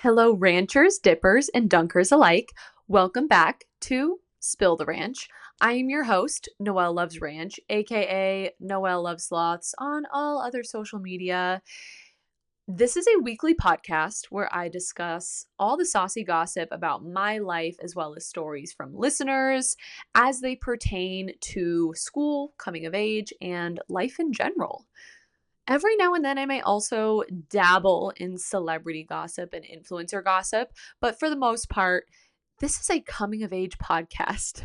Hello, ranchers, dippers, and dunkers alike. Welcome back to Spill the Ranch. I am your host, Noelle Loves Ranch, aka Noelle Loves Sloths on all other social media. This is a weekly podcast where I discuss all the saucy gossip about my life as well as stories from listeners as they pertain to school, coming of age, and life in general. Every now and then, I may also dabble in celebrity gossip and influencer gossip, but for the most part, this is a coming of age podcast.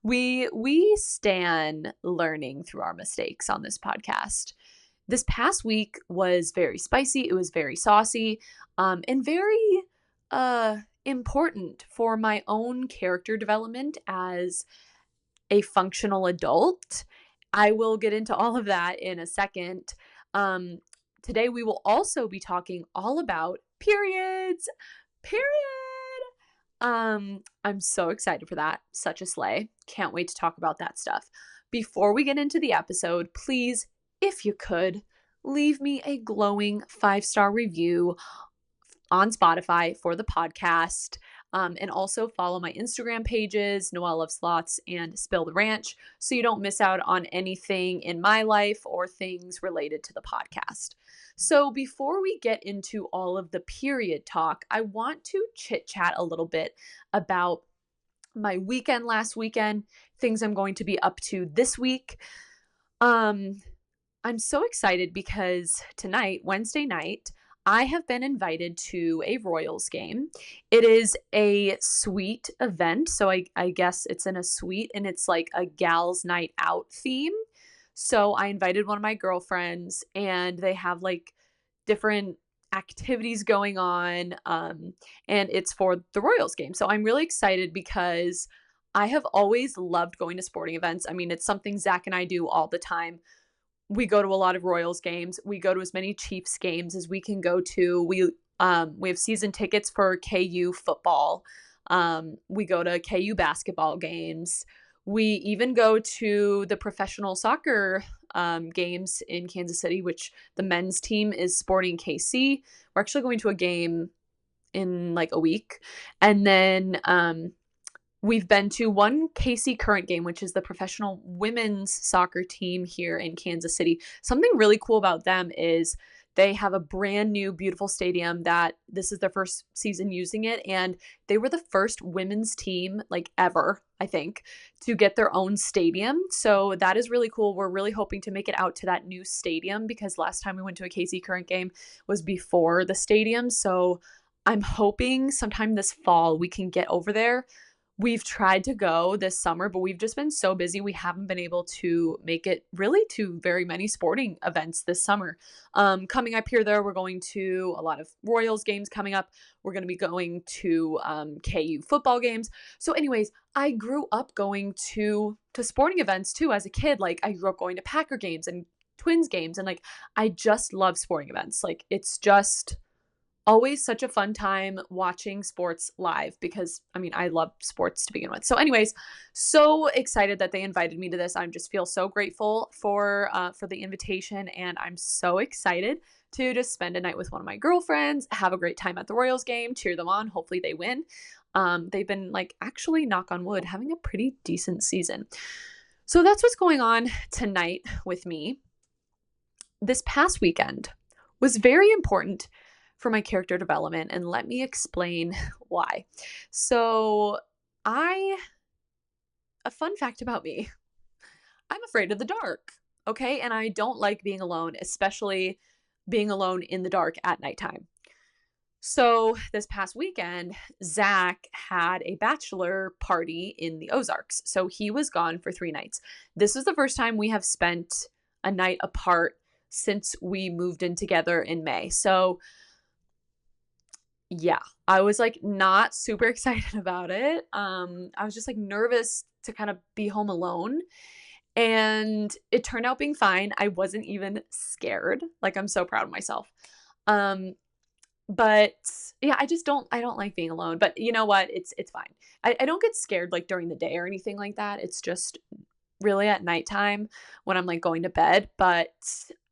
We stand learning through our mistakes on this podcast. This past week was very spicy. It was very saucy, and very important for my own character development as a functional adult. I will get into all of that in a second. Um, Today we will also be talking all about periods. Period. I'm so excited for that. Such a slay. Can't wait to talk about that stuff. Before we get into the episode, please, if you could, leave me a glowing 5-star review on Spotify for the podcast. And also follow my Instagram pages, Noelle of Sloths and Spill the Ranch, so you don't miss out on anything in my life or things related to the podcast. So before we get into all of the period talk, I want to chit chat a little bit about my weekend last weekend, things I'm going to be up to this week. I'm so excited because tonight, Wednesday night, I have been invited to a Royals game. It is a suite event, so I guess it's in a suite and it's like a gals night out theme. So I invited one of my girlfriends and they have like different activities going on, and it's for the Royals game. So I'm really excited because I have always loved going to sporting events. I mean, it's something Zach and I do all the time. We go to a lot of Royals games. We go to as many Chiefs games as we can go to. We have season tickets for KU football. We go to KU basketball games. We even go to the professional soccer games in Kansas City, which the men's team is sporting KC. We're actually going to a game in like a week. And then we've been to one KC Current game, which is the professional women's soccer team here in Kansas City. Something really cool about them is they have a brand new, beautiful stadium that this is their first season using it. And they were the first women's team, like ever, I think, to get their own stadium. So that is really cool. We're really hoping to make it out to that new stadium because last time we went to a KC Current game was before the stadium. So I'm hoping sometime this fall we can get over there. We've tried to go this summer, but we've just been so busy. We haven't been able to make it really to very many sporting events this summer. Coming up here, though, we're going to a lot of Royals games coming up. We're going to be going to KU football games. So anyways, I grew up going to sporting events too as a kid. Like I grew up going to Packer games and Twins games. And like, I just love sporting events. Like it's just always such a fun time watching sports live because I mean I love sports to begin with. So anyways, so excited that they invited me to this. I just feel so grateful for the invitation, and I'm so excited to just spend a night with one of my girlfriends, have a great time at the Royals game, cheer them on, hopefully they win. They've been like actually, knock on wood, having a pretty decent season. So that's what's going on tonight with me. This past weekend was very important for my character development, and let me explain why. So, a fun fact about me, I'm afraid of the dark, okay? And I don't like being alone, especially being alone in the dark at nighttime. So, this past weekend, Zach had a bachelor party in the Ozarks. So, he was gone for 3 nights. This was the first time we have spent a night apart since we moved in together in May. So, yeah, I was like not super excited about it. I was just like nervous to kind of be home alone. And it turned out being fine. I wasn't even scared. Like I'm so proud of myself. But yeah, I don't like being alone. But you know what? It's fine. I don't get scared like during the day or anything like that. It's just really at nighttime when I'm like going to bed. But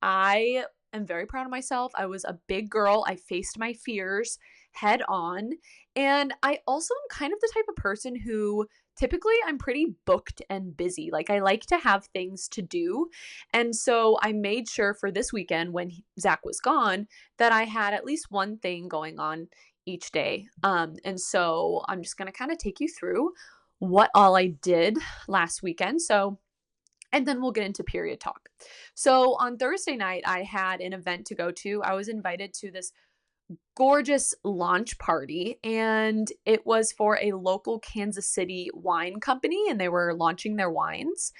I am very proud of myself. I was a big girl. I faced my fears, head on. And I also am kind of the type of person who typically I'm pretty booked and busy. Like I like to have things to do. And so I made sure for this weekend when Zach was gone that I had at least one thing going on each day. And so I'm just going to kind of take you through what all I did last weekend. So, and then we'll get into period talk. So on Thursday night, I had an event to go to. I was invited to this gorgeous launch party, and it was for a local Kansas City wine company, and they were launching their wines.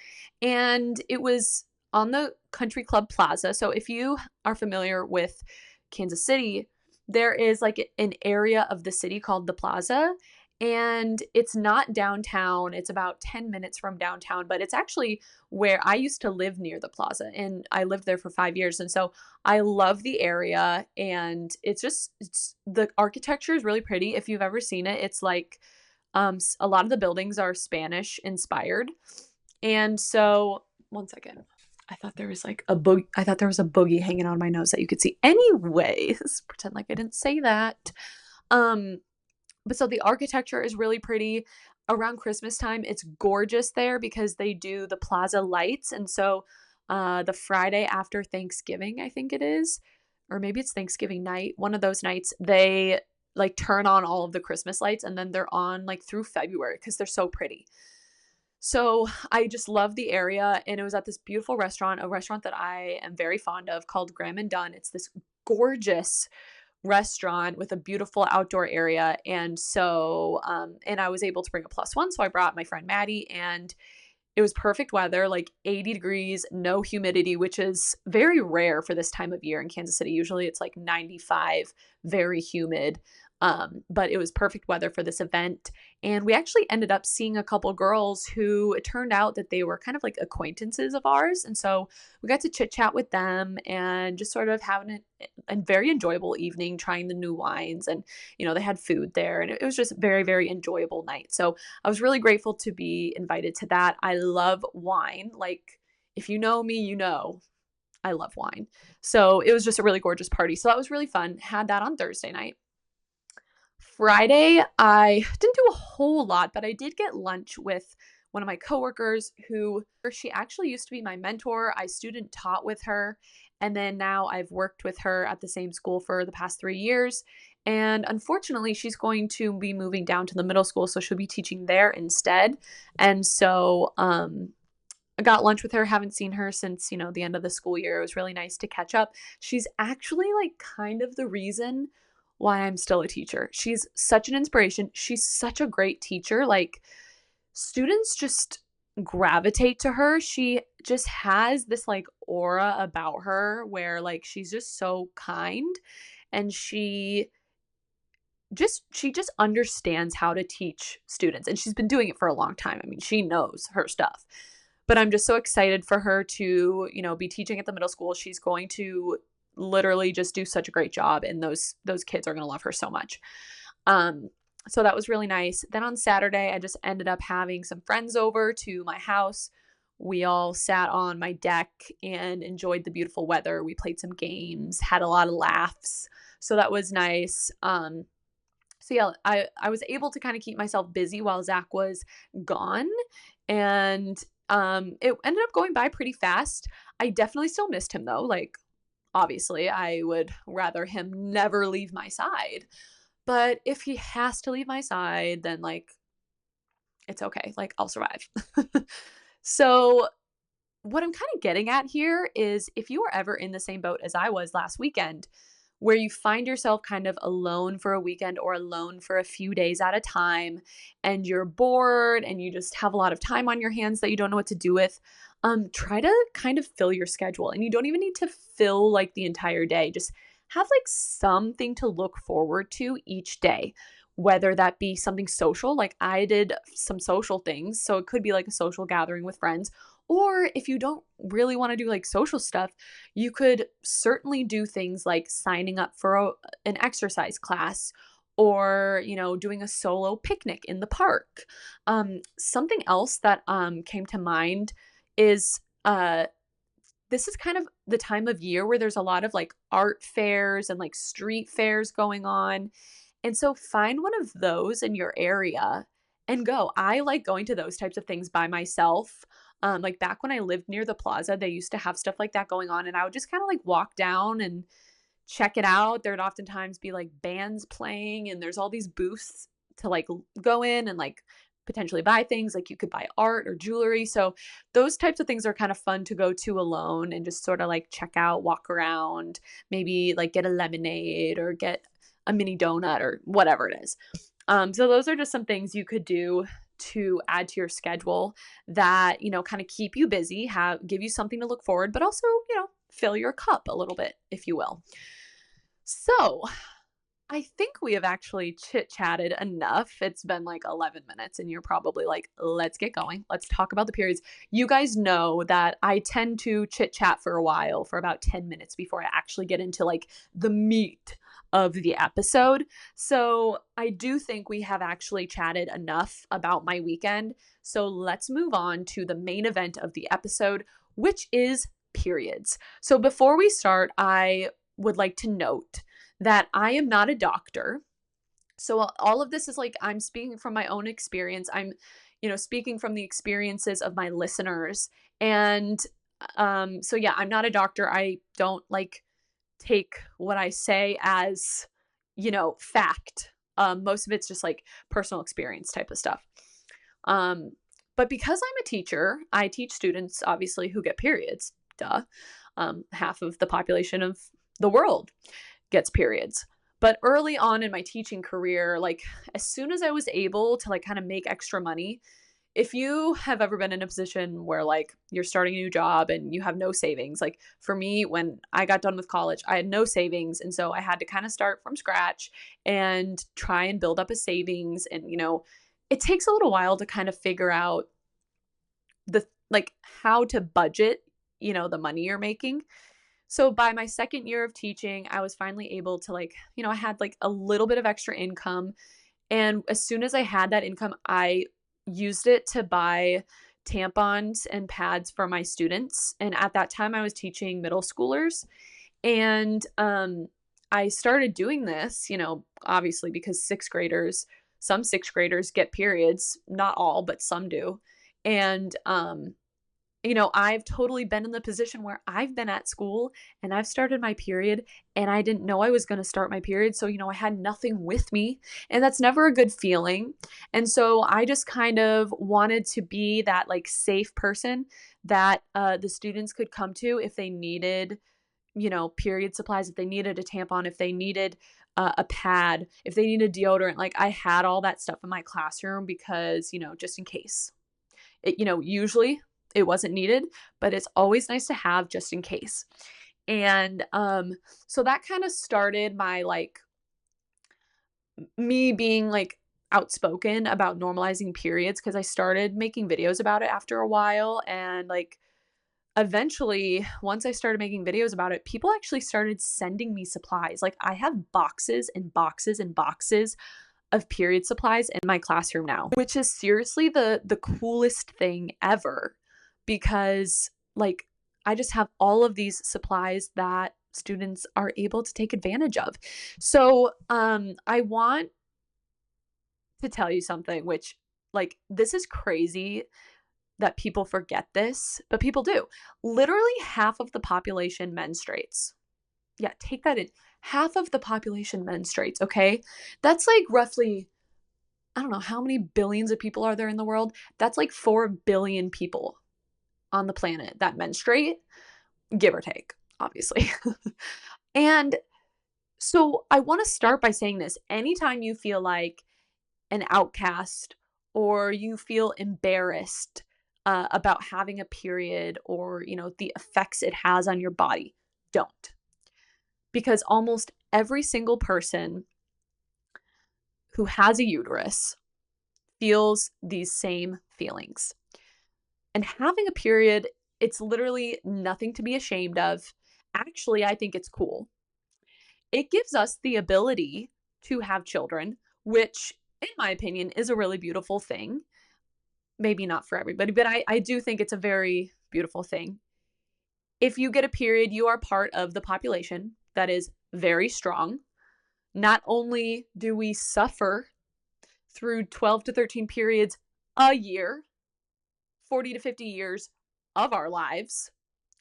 And it was on the Country Club Plaza. So if you are familiar with Kansas City, there is like an area of the city called the Plaza, and it's not downtown. It's about 10 minutes from downtown, but it's actually where I used to live near the Plaza, and I lived there for 5 years. And so I love the area, and it's the architecture is really pretty. If you've ever seen it, it's like a lot of the buildings are Spanish inspired. And so, one second. I thought there was like a boogie. I thought there was a boogie hanging on my nose that you could see. Anyways, pretend like I didn't say that. Um, but so the architecture is really pretty. Around Christmas time, it's gorgeous there because they do the plaza lights. And so the Friday after Thanksgiving, I think it is, or maybe it's Thanksgiving night, one of those nights, they like turn on all of the Christmas lights, and then they're on like through February because they're so pretty. So I just love the area, and it was at this beautiful restaurant, a restaurant that I am very fond of called Graham and Dunn. It's this gorgeous restaurant with a beautiful outdoor area. And so, and I was able to bring a plus one. So I brought my friend Maddie, and it was perfect weather, like 80 degrees, no humidity, which is very rare for this time of year in Kansas City. Usually it's like 95, very humid. But it was perfect weather for this event. And we actually ended up seeing a couple girls who it turned out that they were kind of like acquaintances of ours. And so we got to chit chat with them and just sort of having a very enjoyable evening trying the new wines. And, you know, they had food there, and it was just a very, very enjoyable night. So I was really grateful to be invited to that. I love wine. Like, if you know me, you know I love wine. So it was just a really gorgeous party. So that was really fun. Had that on Thursday night. Friday, I didn't do a whole lot, but I did get lunch with one of my coworkers who she actually used to be my mentor. I student taught with her, and then now I've worked with her at the same school for the past 3 years. And unfortunately, she's going to be moving down to the middle school, so she'll be teaching there instead. And so, I got lunch with her. Haven't seen her since, you know, the end of the school year. It was really nice to catch up. She's actually like kind of the reason why I'm still a teacher. She's such an inspiration. She's such a great teacher. Like, students just gravitate to her. She just has this like aura about her where like she's just so kind, and she just understands how to teach students, and she's been doing it for a long time. I mean, she knows her stuff. But I'm just so excited for her to, you know, be teaching at the middle school. She's going to literally just do such a great job, and those kids are going to love her so much. So that was really nice. Then on Saturday, I just ended up having some friends over to my house. We all sat on my deck and enjoyed the beautiful weather. We played some games, had a lot of laughs. So that was nice. So yeah, I was able to kind of keep myself busy while Zach was gone, and it ended up going by pretty fast. I definitely still missed him though. Like, obviously, I would rather him never leave my side. But if he has to leave my side, then like it's okay. Like, I'll survive. So what I'm kind of getting at here is if you were ever in the same boat as I was last weekend, where you find yourself kind of alone for a weekend or alone for a few days at a time, and you're bored and you just have a lot of time on your hands that you don't know what to do with, try to kind of fill your schedule. And you don't even need to fill like the entire day. Just have like something to look forward to each day, whether that be something social, like I did some social things. So it could be like a social gathering with friends. Or if you don't really want to do like social stuff, you could certainly do things like signing up for an exercise class, or, you know, doing a solo picnic in the park. Something else that came to mind is this is kind of the time of year where there's a lot of like art fairs and like street fairs going on. And so find one of those in your area and go. I like going to those types of things by myself. Like back when I lived near the plaza, they used to have stuff like that going on, and I would just kind of like walk down and check it out. There'd oftentimes be like bands playing, and there's all these booths to like go in and like potentially buy things. Like you could buy art or jewelry. So those types of things are kind of fun to go to alone and just sort of like check out, walk around, maybe like get a lemonade or get a mini donut or whatever it is. So those are just some things you could do to add to your schedule that, kind of keep you busy, give you something to look forward, but also, fill your cup a little bit, if you will. So I think we have actually chit-chatted enough. It's been like 11 minutes and you're probably like, let's get going. Let's talk about the periods. You guys know that I tend to chit-chat for a while, for about 10 minutes before I actually get into like the meat of the episode. So I do think we have actually chatted enough about my weekend. So let's move on to the main event of the episode, which is periods. So before we start, I would like to note that I am not a doctor. So all of this is like, I'm speaking from my own experience. I'm, speaking from the experiences of my listeners. And so yeah, I'm not a doctor. I don't like take what I say as, fact. Most of it's just like personal experience type of stuff. But because I'm a teacher, I teach students obviously who get periods. Duh. Half of the population of the world gets periods. But early on in my teaching career, like as soon as I was able to like kind of make extra money, if you have ever been in a position where like you're starting a new job and you have no savings, like for me, when I got done with college, I had no savings. And so I had to kind of start from scratch and try and build up a savings. And, it takes a little while to kind of figure out how to budget, the money you're making. So by my second year of teaching, I was finally able to I had like a little bit of extra income. And as soon as I had that income, I used it to buy tampons and pads for my students. And at that time, I was teaching middle schoolers. And I started doing this, obviously because some sixth graders get periods, not all, but some do. And I've totally been in the position where I've been at school and I've started my period and I didn't know I was going to start my period. So, I had nothing with me, and that's never a good feeling. And so I just kind of wanted to be that like safe person that the students could come to if they needed, period supplies, if they needed a tampon, if they needed a pad, if they needed deodorant. Like I had all that stuff in my classroom because, just in case. Usually it wasn't needed, but it's always nice to have just in case. And so that kind of started my like me being like outspoken about normalizing periods, because I started making videos about it after a while. And like eventually, once I started making videos about it, people actually started sending me supplies. Like I have boxes and boxes and boxes of period supplies in my classroom now, which is seriously the coolest thing ever, because like I just have all of these supplies that students are able to take advantage of. So I want to tell you something, which like this is crazy that people forget this, but people do. Literally half of the population menstruates. Yeah, take that in. Half of the population menstruates, okay? That's like roughly, I don't know how many billions of people are there in the world. That's like 4 billion people on the planet that menstruate, give or take, obviously. And so I want to start by saying this. Anytime you feel like an outcast or you feel embarrassed about having a period, or, the effects it has on your body, don't. Because almost every single person who has a uterus feels these same feelings. And having a period, it's literally nothing to be ashamed of. Actually, I think it's cool. It gives us the ability to have children, which, in my opinion, is a really beautiful thing. Maybe not for everybody, but I do think it's a very beautiful thing. If you get a period, you are part of the population that is very strong. Not only do we suffer through 12 to 13 periods a year, 40 to 50 years of our lives,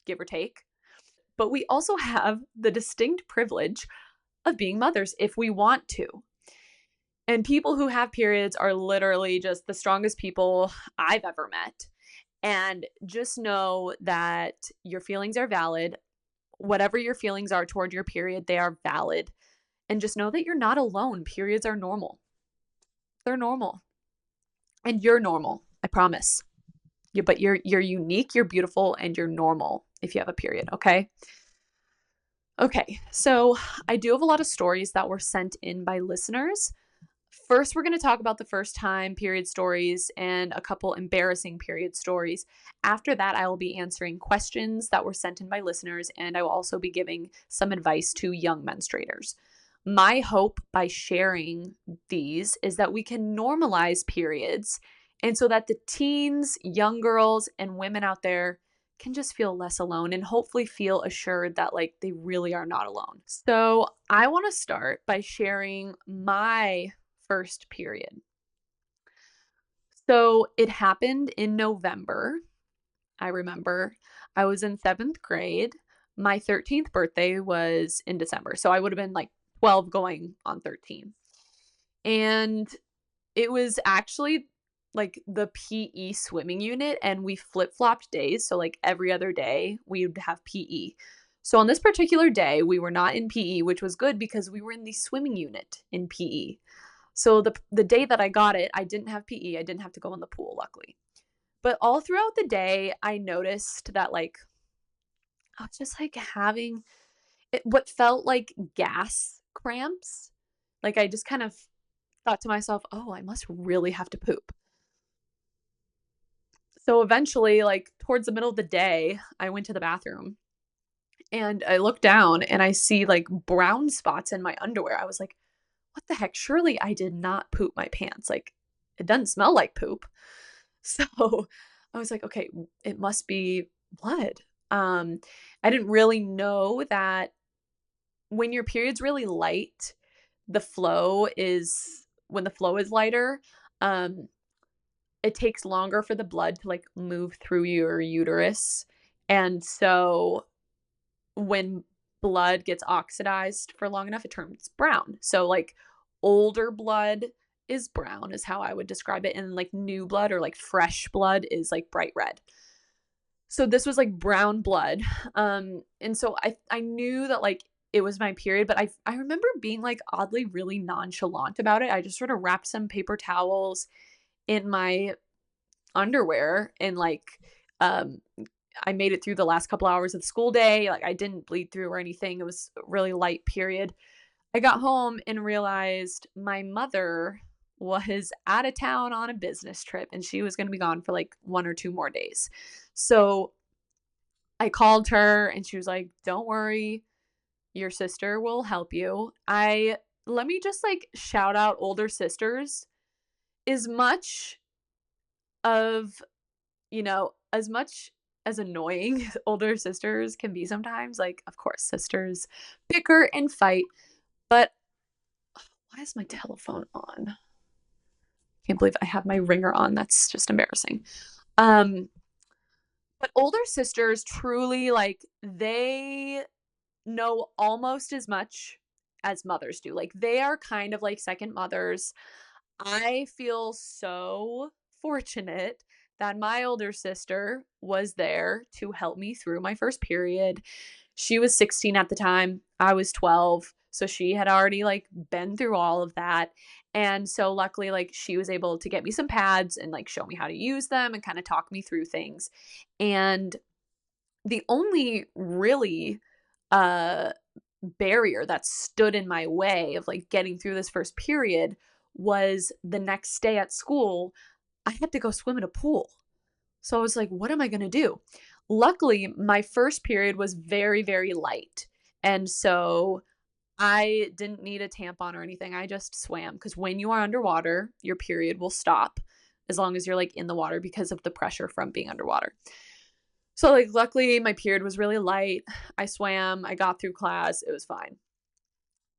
give or take, but we also have the distinct privilege of being mothers if we want to. And people who have periods are literally just the strongest people I've ever met. And just know that your feelings are valid. Whatever your feelings are toward your period, they are valid. And just know that you're not alone. Periods are normal. They're normal. And you're normal. I promise. But you're unique, you're beautiful, and you're normal if you have a period, okay? Okay, so I do have a lot of stories that were sent in by listeners. First, we're going to talk about the first time period stories and a couple embarrassing period stories. After that, I will be answering questions that were sent in by listeners, and I will also be giving some advice to young menstruators. My hope by sharing these is that we can normalize periods, and so that the teens, young girls, and women out there can just feel less alone and hopefully feel assured that like they really are not alone. So, I want to start by sharing my first period. So, it happened in November. I remember I was in 7th grade. My 13th birthday was in December. So, I would have been like 12 going on 13. And it was actually like the PE swimming unit, and we flip-flopped days. So like every other day we would have PE. So on this particular day, we were not in PE, which was good because we were in the swimming unit in PE. So the day that I got it, I didn't have PE. I didn't have to go in the pool, luckily. But all throughout the day, I noticed that like I was just like having what felt like gas cramps. Like I just kind of thought to myself, "Oh, I must really have to poop." So eventually, like towards the middle of the day, I went to the bathroom and I look down and I see like brown spots in my underwear. I was like, what the heck? Surely I did not poop my pants. Like, it doesn't smell like poop. So I was like, okay, it must be blood. I didn't really know that when your period's really light, when the flow is lighter, um, it takes longer for the blood to like move through your uterus. And so when blood gets oxidized for long enough, it turns brown. So like older blood is brown is how I would describe it. And like new blood or like fresh blood is like bright red. So this was like brown blood. And so I knew that like it was my period, but I remember being like oddly really nonchalant about it. I just sort of wrapped some paper towels in my underwear and like um I made it through the last couple hours of the school day. Like I didn't bleed through or anything. It was a really light period. I got home and realized my mother was out of town on a business trip and she was going to be gone for like 1 or 2 more days. So I called her and she was like, "Don't worry, your sister will help you." I Let me just like shout out older sisters. As much of as much as annoying older sisters can be sometimes, like, of course, sisters bicker and fight, but why is my telephone on? Can't believe I have my ringer on. That's just embarrassing. Um, but older sisters truly, like, they know almost as much as mothers do. Like, they are kind of like second mothers. I feel so fortunate that my older sister was there to help me through my first period. She was 16 at the time. I was 12. So she had already like been through all of that. And so luckily like she was able to get me some pads and like show me how to use them and kind of talk me through things. And the only really uh barrier that stood in my way of like getting through this first period was the next day at school, I had to go swim in a pool. So I was like, what am I going to do? Luckily, my first period was very, very light. And so I didn't need a tampon or anything. I just swam because when you are underwater, your period will stop as long as you're like in the water because of the pressure from being underwater. So like luckily my period was really light. I swam, I got through class, it was fine.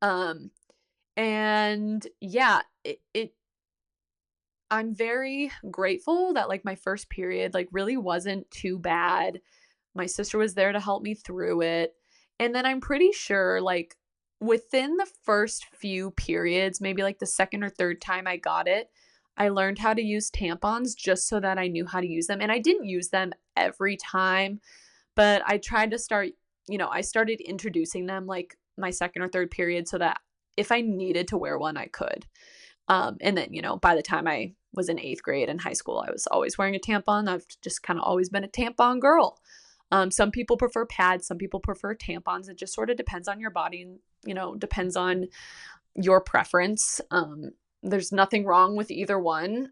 Um And yeah, I'm very grateful that like my first period like really wasn't too bad. My sister was there to help me through it. And then I'm pretty sure like within the first few periods, maybe like the second or third time I got it, I learned how to use tampons just so that I knew how to use them. And I didn't use them every time, but I tried to start, I started introducing them like my second or third period so that if I needed to wear one, I could. And then, by the time I was in eighth grade in high school, I was always wearing a tampon. I've just kind of always been a tampon girl. Some people prefer pads, some people prefer tampons. It just sort of depends on your body and, depends on your preference. There's nothing wrong with either one.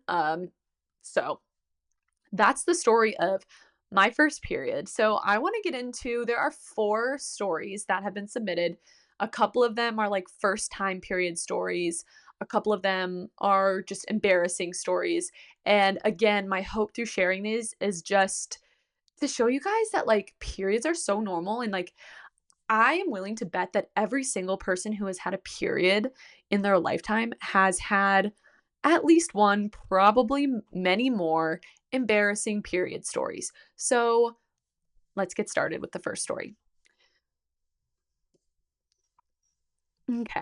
So that's the story of my first period. So I want to get into, there are 4 stories that have been submitted. A couple of them are like first time period stories. A couple of them are just embarrassing stories. And again, my hope through sharing these is just to show you guys that like periods are so normal, and like I am willing to bet that every single person who has had a period in their lifetime has had at least one, probably many more embarrassing period stories. So let's get started with the first story. Okay.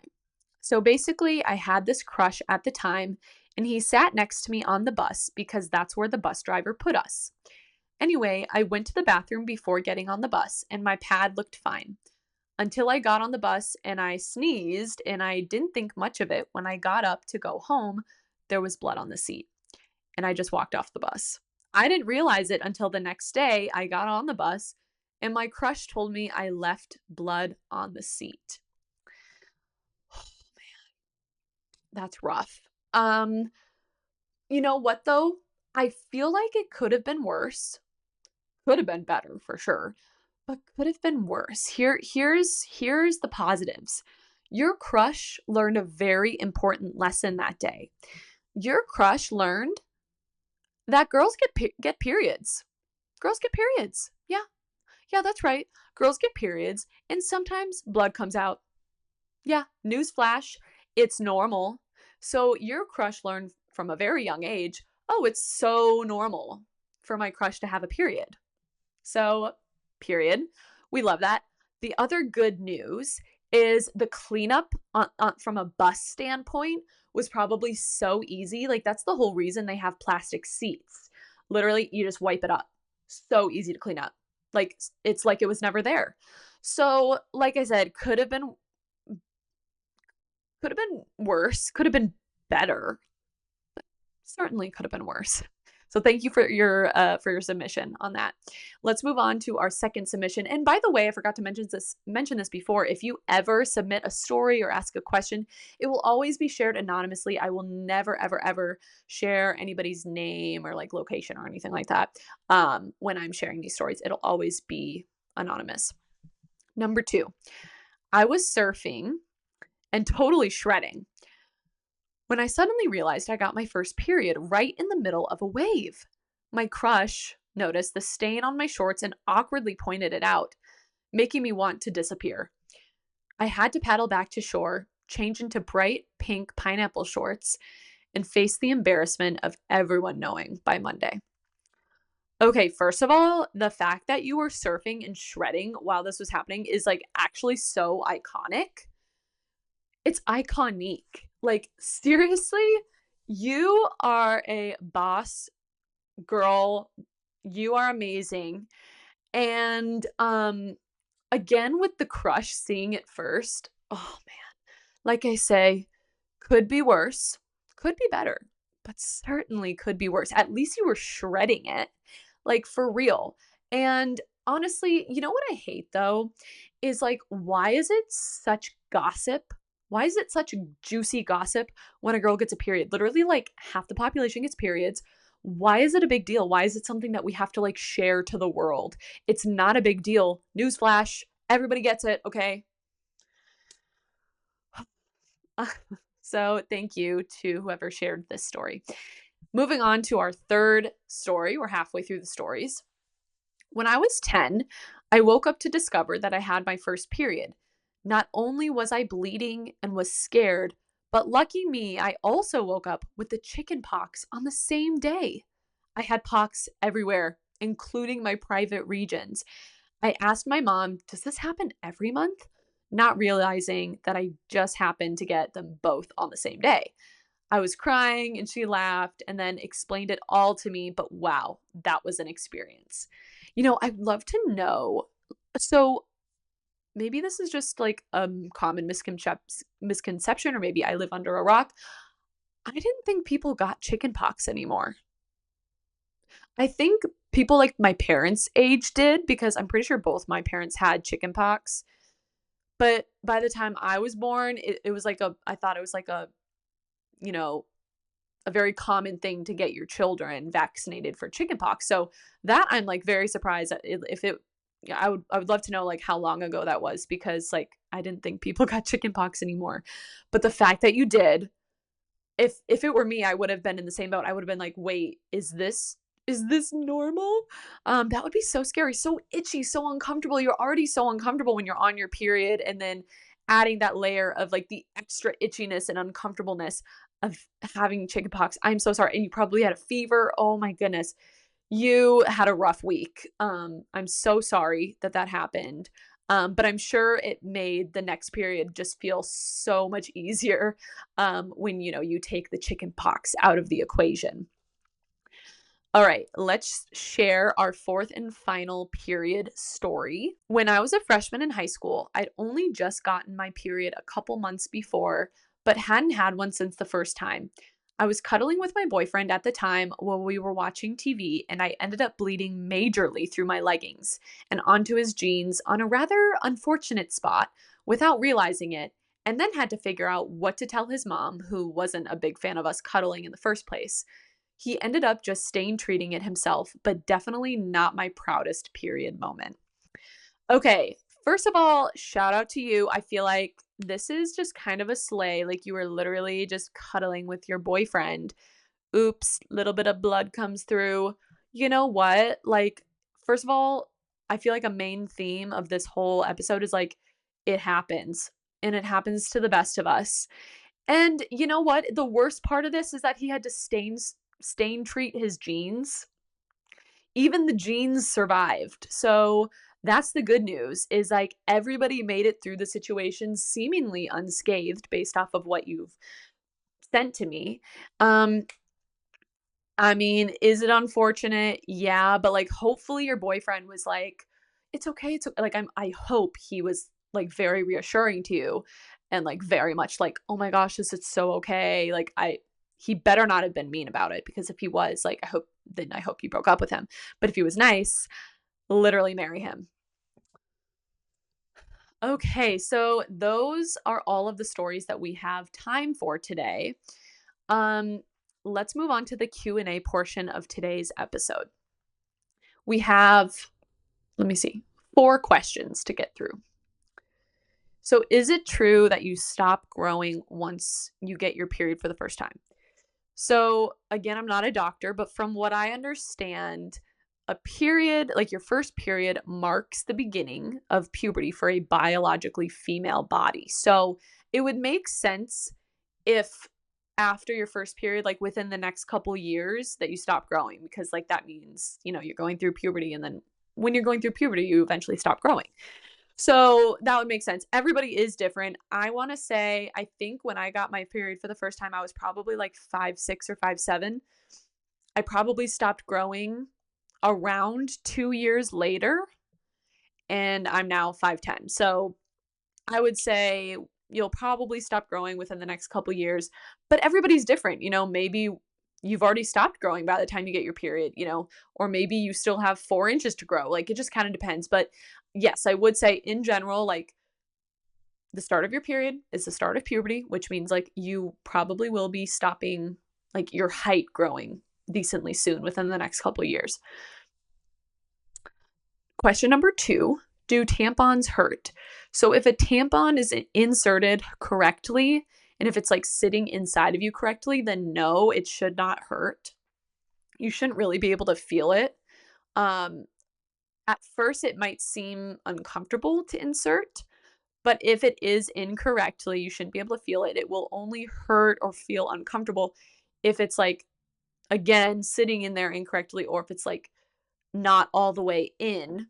So basically, I had this crush at the time, and he sat next to me on the bus because that's where the bus driver put us. Anyway, I went to the bathroom before getting on the bus, and my pad looked fine. Until I got on the bus and I sneezed, and I didn't think much of it. When I got up to go home, there was blood on the seat, and I just walked off the bus. I didn't realize it until the next day I got on the bus and my crush told me I left blood on the seat. That's rough. Um, you know what though? I feel like it could have been worse. Could have been better for sure, but could have been worse. Here's the positives. Your crush learned a very important lesson that day. Your crush learned that girls get periods. Girls get periods. Yeah. Yeah, that's right. Girls get periods and sometimes blood comes out. Yeah, newsflash, it's normal. So your crush learned from a very young age, oh, it's so normal for my crush to have a period. So, period. We love that. The other good news is the cleanup from a bus standpoint was probably so easy. Like, that's the whole reason they have plastic seats. Literally, you just wipe it up. So easy to clean up. Like, it's like it was never there. So, like I said, could have been worse, could have been better, certainly could have been worse. So thank you for your submission on that. Let's move on to our second submission. And by the way, I forgot to mention this before. If you ever submit a story or ask a question, it will always be shared anonymously. I will never ever ever share anybody's name or like location or anything like that. When I'm sharing these stories, it'll always be anonymous. Number 2, I was surfing and totally shredding when I suddenly realized I got my first period right in the middle of a wave. My crush noticed the stain on my shorts and awkwardly pointed it out, making me want to disappear. I had to paddle back to shore, change into bright pink pineapple shorts, and face the embarrassment of everyone knowing by Monday. Okay, first of all, the fact that you were surfing and shredding while this was happening is like actually so iconic. It's iconic. Like, seriously, you are a boss girl. You are amazing. And again with the crush seeing it first. Oh man. Like I say, could be worse, could be better, but certainly could be worse. At least you were shredding it, like for real. And honestly, you know what I hate though? Is like, why is it such gossip? Why is it such juicy gossip when a girl gets a period? Literally, like half the population gets periods. Why is it a big deal? Why is it something that we have to like share to the world? It's not a big deal. Newsflash, everybody gets it, okay? So thank you to whoever shared this story. Moving on to our third story. We're halfway through the stories. When I was 10, I woke up to discover that I had my first period. Not only was I bleeding and was scared, But lucky me, I also woke up with the chicken pox on the same day. I had pox everywhere, including my private regions. I asked my mom, does this happen every month? Not realizing that I just happened to get them both on the same day. I was crying and she laughed and then explained it all to me. But wow, that was an experience. I'd love to know. So maybe this is just like a common misconception, or maybe I live under a rock. I didn't think people got chicken pox anymore. I think people like my parents' age did, because I'm pretty sure both my parents had chicken pox. But by the time I was born, it was like I thought it was like you know, a very common thing to get your children vaccinated for chickenpox. So that I'm like very surprised that if it, yeah, I would love to know like how long ago that was, because like I didn't think people got chickenpox anymore. But the fact that you did, if it were me, I would have been in the same boat. I would have been like, wait, is this normal? That would be so scary, so itchy, so uncomfortable. You're already so uncomfortable when you're on your period, and then adding that layer of like the extra itchiness and uncomfortableness of having chickenpox. I'm so sorry. And you probably had a fever. Oh my goodness. You had a rough week. I'm so sorry that that happened. But I'm sure it made the next period just feel so much easier when you take the chicken pox out of the equation. All right, let's share our fourth and final period story. When I was a freshman in high school, I'd only just gotten my period a couple months before, but hadn't had one since the first time. I was cuddling with my boyfriend at the time while we were watching TV, and I ended up bleeding majorly through my leggings and onto his jeans on a rather unfortunate spot without realizing it, and then had to figure out what to tell his mom, who wasn't a big fan of us cuddling in the first place. He ended up just staying treating it himself, but definitely not my proudest period moment. Okay, first of all, shout out to you. I feel like this is just kind of a slay. Like you were literally just cuddling with your boyfriend. Oops, little bit of blood comes through. You know what? Like, first of all, I feel like a main theme of this whole episode is like, it happens, and it happens to the best of us. And you know what? The worst part of this is that he had to stain treat his jeans. Even the jeans survived. So that's the good news, is like everybody made it through the situation seemingly unscathed based off of what you've sent to me. Um I mean, is it unfortunate? Yeah, but like hopefully your boyfriend was like, it's okay. Like I hope he was like very reassuring to you and like very much like, oh my gosh, this is so okay. Like he better not have been mean about it, because if he was, like, I hope you broke up with him. But if he was nice, literally marry him. Okay, so those are all of the stories that we have time for today. Um let's move on to the Q&A portion of today's episode. We have, let me see, 4 questions to get through. So, is it true that you stop growing once you get your period for the first time? So, again, I'm not a doctor, but from what I understand, a period, like your first period, marks the beginning of puberty for a biologically female body. So, it would make sense if after your first period, like within the next couple years, that you stop growing, because like that means, you're going through puberty, and then when you're going through puberty, you eventually stop growing. So that would make sense. Everybody is different. I want to say, I think when I got my period for the first time, I was probably like 5'6" or 5'7". I probably stopped growing around 2 years later, and I'm now 5'10". So I would say you'll probably stop growing within the next couple years, but everybody's different. Maybe you've already stopped growing by the time you get your period, or maybe you still have 4 inches to grow. Like it just kind of depends. But yes, I would say in general, like the start of your period is the start of puberty, which means like you probably will be stopping like your height growing decently soon within the next couple years. Question number 2, do tampons hurt? So if a tampon is inserted correctly, and if it's like sitting inside of you correctly, then no, it should not hurt. You shouldn't really be able to feel it. At first, it might seem uncomfortable to insert, But if it is incorrectly, you shouldn't be able to feel it. It will only hurt or feel uncomfortable if it's like, again, sitting in there incorrectly, or if it's like not all the way in.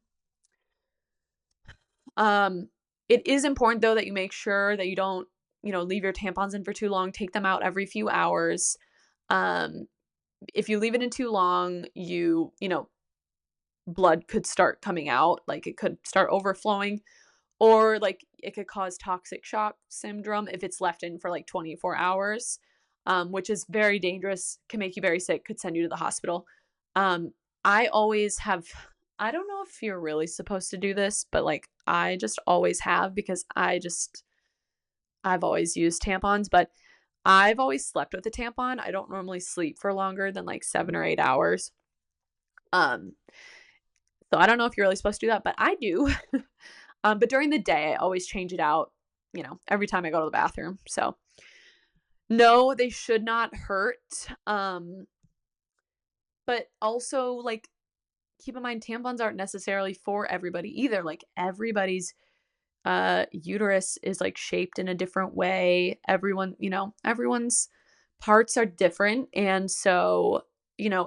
Um, it is important though that you make sure that you don't, leave your tampons in for too long. Take them out every few hours. Um, if you leave it in too long, blood could start coming out, like it could start overflowing, or like it could cause toxic shock syndrome if it's left in for like 24 hours, which is very dangerous, can make you very sick, could send you to the hospital. Um, I always have, I don't know if you're really supposed to do this, but like I just always have because I've always used tampons, but I've always slept with a tampon. I don't normally sleep for longer than like 7 or 8 hours. Um, so I don't know if you're really supposed to do that, but I do. But during the day, I always change it out, every time I go to the bathroom. So no, they should not hurt. But also like keep in mind tampons aren't necessarily for everybody either. Like everybody's uterus is like shaped in a different way. Everyone's parts are different, and so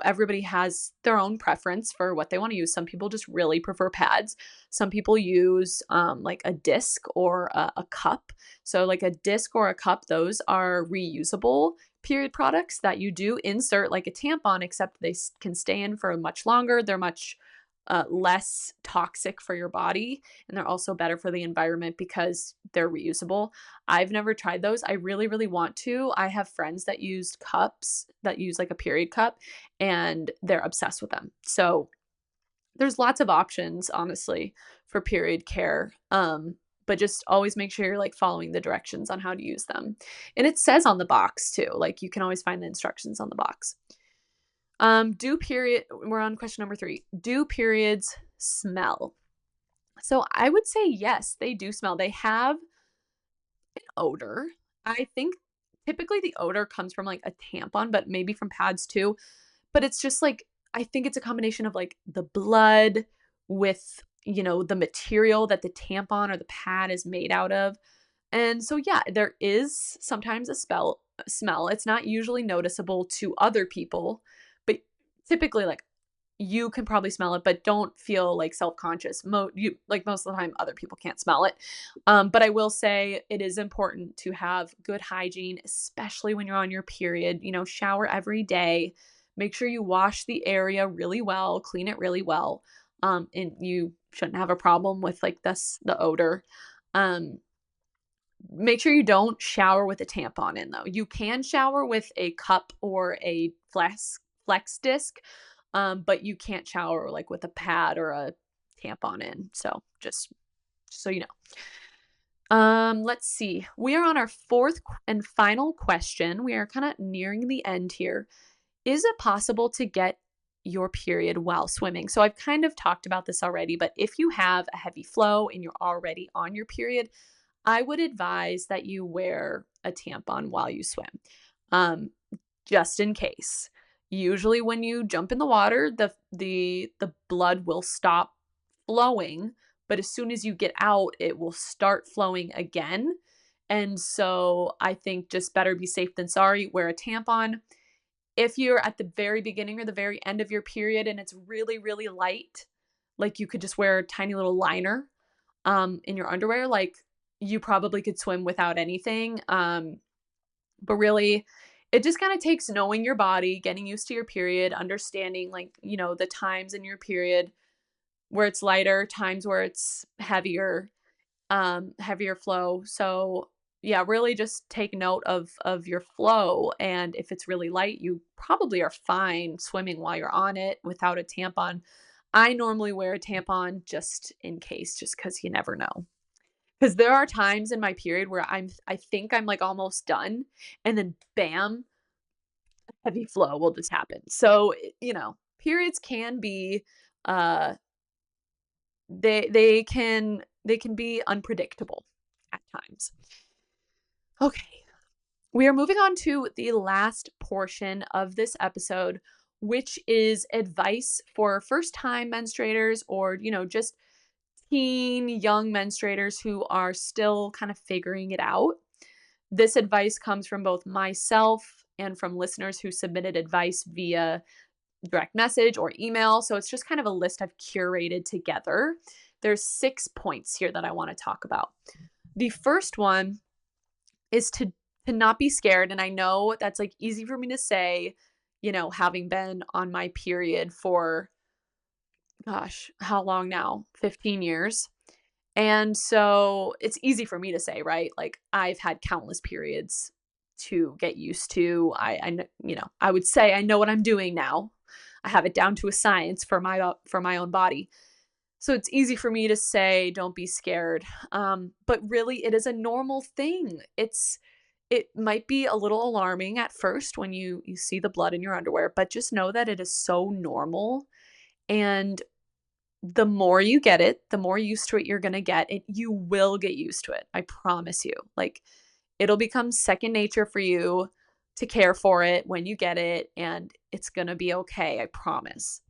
everybody has their own preference for what they want to use. Some people just really prefer pads. Some people use like a disc or a cup. So like a disc or a cup, those are reusable period products that you do insert like a tampon, except they can stay in for much longer. They're much less toxic for your body, and they're also better for the environment because they're reusable. I've never tried those. I really, really want to. I have friends that used cups, that use like a period cup, and they're obsessed with them. So there's lots of options, honestly, for period care. But just always make sure you're like following the directions on how to use them. And it says on the box too. Like you can always find the instructions on the box. We're on question number 3. Do periods smell? So I would say yes, they do smell. They have an odor. I think typically the odor comes from like a tampon, but maybe from pads too. But it's just like, I think it's a combination of like the blood with, the material that the tampon or the pad is made out of. And so yeah, there is sometimes a smell. It's not usually noticeable to other people, but typically like you can probably smell it, but don't feel like self-conscious. Most of the time other people can't smell it. But I will say it is important to have good hygiene, especially when you're on your period. Shower every day. Make sure you wash the area really well, clean it really well. And you shouldn't have a problem with like the odor. Um, Make sure you don't shower with a tampon in though. You can shower with a cup or a flex disc, but you can't shower like with a pad or a tampon in. So just so you know. Let's see. We are on our 4th and final question. We are kind of nearing the end here. Is it possible to get your period while swimming? So I've kind of talked about this already, but if you have a heavy flow and you're already on your period, I would advise that you wear a tampon while you swim, um, just in case. Usually, when you jump in the water, the blood will stop flowing, but as soon as you get out, it will start flowing again. And so, I think just better be safe than sorry. Wear a tampon. If you're at the very beginning or the very end of your period and it's really, really light, like you could just wear a tiny little liner in your underwear, like you probably could swim without anything. But really, it just kind of takes knowing your body, getting used to your period, understanding like, the times in your period where it's lighter, times where it's heavier flow. So yeah, really just take note of your flow. And if it's really light, you probably are fine swimming while you're on it without a tampon. I normally wear a tampon just in case, just because you never know. Because there are times in my period where I think I'm like almost done, and then bam, heavy flow will just happen. So, periods can be uh they can be unpredictable at times. Okay. We are moving on to the last portion of this episode, which is advice for first-time menstruators or, just teen, young menstruators who are still kind of figuring it out. This advice comes from both myself and from listeners who submitted advice via direct message or email. So it's just kind of a list I've curated together. There's 6 points here that I want to talk about. The first one is to not be scared. And I know that's like easy for me to say, having been on my period for, gosh, how long now? 15 years. And so it's easy for me to say, right? Like I've had countless periods to get used to. I would say I know what I'm doing now. I have it down to a science for my own body. So it's easy for me to say, don't be scared. But really, it is a normal thing. It might be a little alarming at first when you see the blood in your underwear, but just know that it is so normal. And the more you get it, the more used to it you're going to get. You will get used to it. I promise you. Like it'll become second nature for you to care for it when you get it, and it's going to be okay. I promise.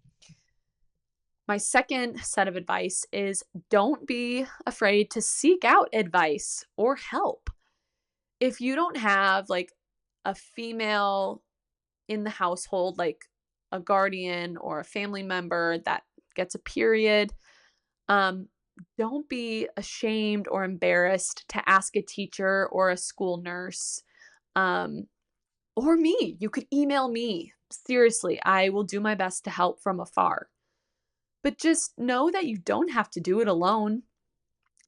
My second set of advice is don't be afraid to seek out advice or help. If you don't have like a female in the household, like a guardian or a family member that gets a period, don't be ashamed or embarrassed to ask a teacher or a school nurse, or me. You could email me. Seriously, I will do my best to help from afar. But just know that you don't have to do it alone.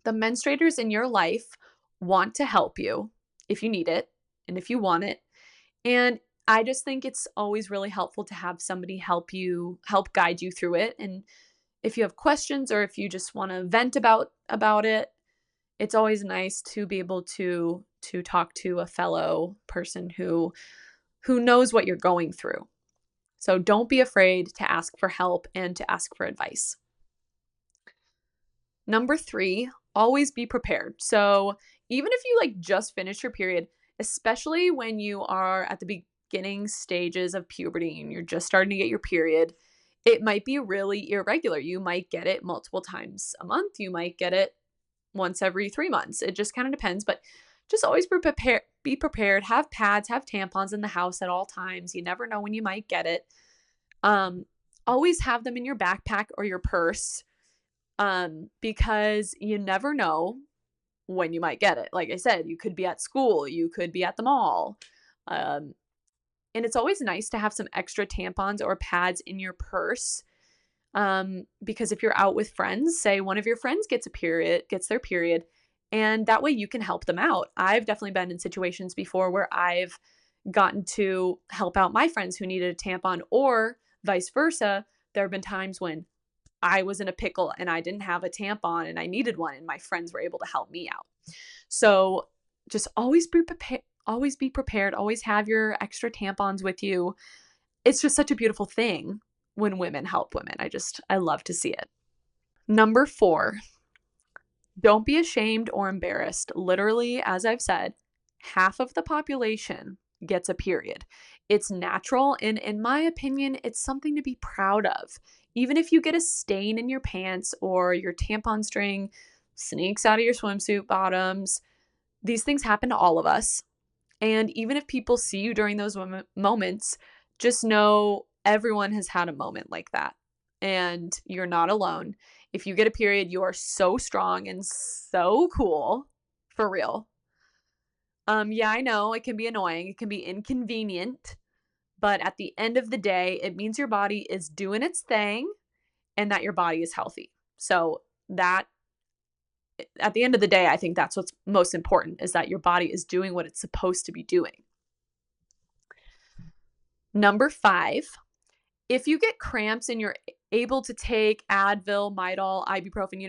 The menstruators in your life want to help you if you need it and if you want it. And I just think it's always really helpful to have somebody help guide you through it. And if you have questions or if you just want to vent about it, it's always nice to be able to talk to a fellow person who knows what you're going through. So don't be afraid to ask for help and to ask for advice. Number 3, always be prepared. So even if you like just finished your period, especially when you are at the beginning stages of puberty and you're just starting to get your period, it might be really irregular. You might get it multiple times a month. You might get it once every 3 months. It just kind of depends, but just always be prepared, have pads, have tampons in the house at all times. You never know when you might get it. Always have them in your backpack or your purse, because you never know when you might get it. Like I said, you could be at school, you could be at the mall. And it's always nice to have some extra tampons or pads in your purse. Because if you're out with friends, say one of your friends gets their period, and that way you can help them out. I've definitely been in situations before where I've gotten to help out my friends who needed a tampon, or vice versa. There have been times when I was in a pickle and I didn't have a tampon and I needed one, and my friends were able to help me out. So just always be prepared. Always be prepared. Always have your extra tampons with you. It's just such a beautiful thing when women help women. I love to see it. Number 4, don't be ashamed or embarrassed. Literally, as I've said, half of the population gets a period. It's natural, and in my opinion, it's something to be proud of. Even if you get a stain in your pants or your tampon string sneaks out of your swimsuit bottoms, these things happen to all of us. And even if people see you during those moments, just know everyone has had a moment like that. And you're not alone. If you get a period, you are so strong and so cool. For real. Yeah, I know it can be annoying. It can be inconvenient. But at the end of the day, it means your body is doing its thing and that your body is healthy. So that, at the end of the day, I think that's what's most important, is that your body is doing what it's supposed to be doing. Number 5, if you get cramps and you're able to take Advil, Midol, ibuprofen,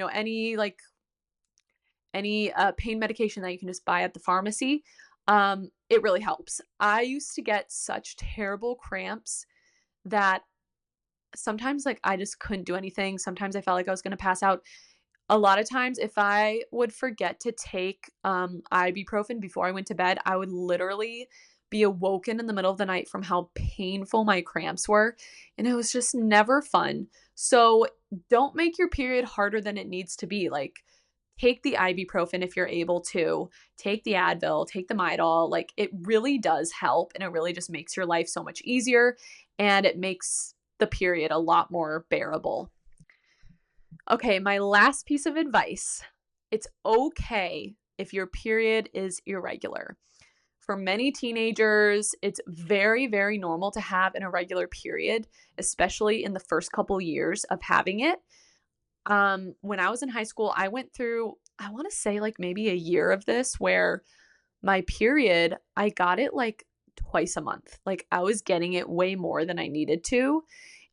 any pain medication that you can just buy at the pharmacy, it really helps. I used to get such terrible cramps that sometimes like I just couldn't do anything. Sometimes I felt like I was going to pass out. A lot of times if I would forget to take ibuprofen before I went to bed, I would literally be awoken in the middle of the night from how painful my cramps were. And it was just never fun. So don't make your period harder than it needs to be. Like, take the ibuprofen if you're able to, take the Advil, take the Midol. Like, it really does help, and it really just makes your life so much easier, and it makes the period a lot more bearable. Okay, my last piece of advice. It's okay if your period is irregular. For many teenagers, it's very, very normal to have an irregular period, especially in the first couple years of having it. When I was in high school, I went through, I want to say like maybe a year of this where my period, I got it like twice a month. Like, I was getting it way more than I needed to.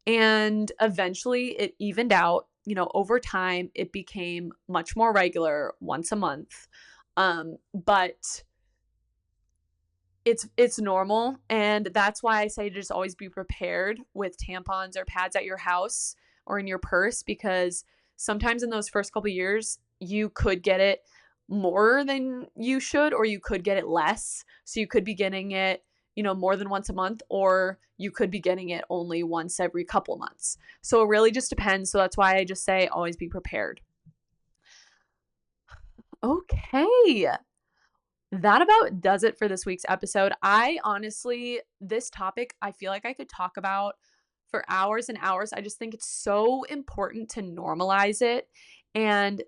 And eventually it evened out. Over time, it became much more regular, once a month. But it's normal, and that's why I say to just always be prepared with tampons or pads at your house or in your purse, because sometimes in those first couple years you could get it more than you should, or you could get it less. So you could be getting it, more than once a month, or you could be getting it only once every couple months. So it really just depends. So that's why I just say always be prepared. Okay. That about does it for this week's episode. I honestly, this topic, I feel like I could talk about for hours and hours. I just think it's so important to normalize it and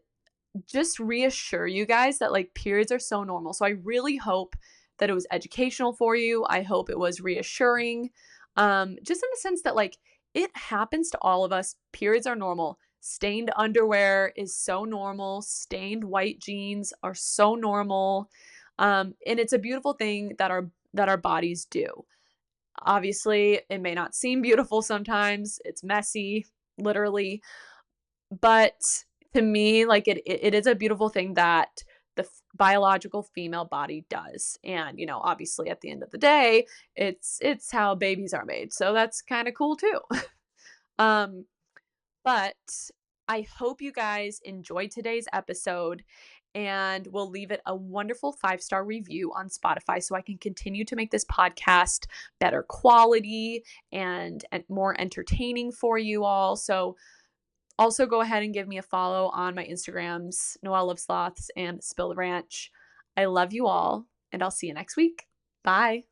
just reassure you guys that like periods are so normal. So I really hope that it was educational for you. I hope it was reassuring. Just in the sense that like it happens to all of us. Periods are normal. Stained underwear is so normal. Stained white jeans are so normal. And it's a beautiful thing that our bodies do. Obviously, it may not seem beautiful sometimes. It's messy, literally, but to me, like it is a beautiful thing that the biological female body does. And obviously at the end of the day, it's how babies are made. So that's kind of cool too. um but I hope you guys enjoyed today's episode, and we'll leave it a wonderful 5-star review on Spotify so I can continue to make this podcast better quality and more entertaining for you all. So also go ahead and give me a follow on my Instagrams, Noelle Loves Sloths and Spill the Ranch. I love you all, and I'll see you next week. Bye.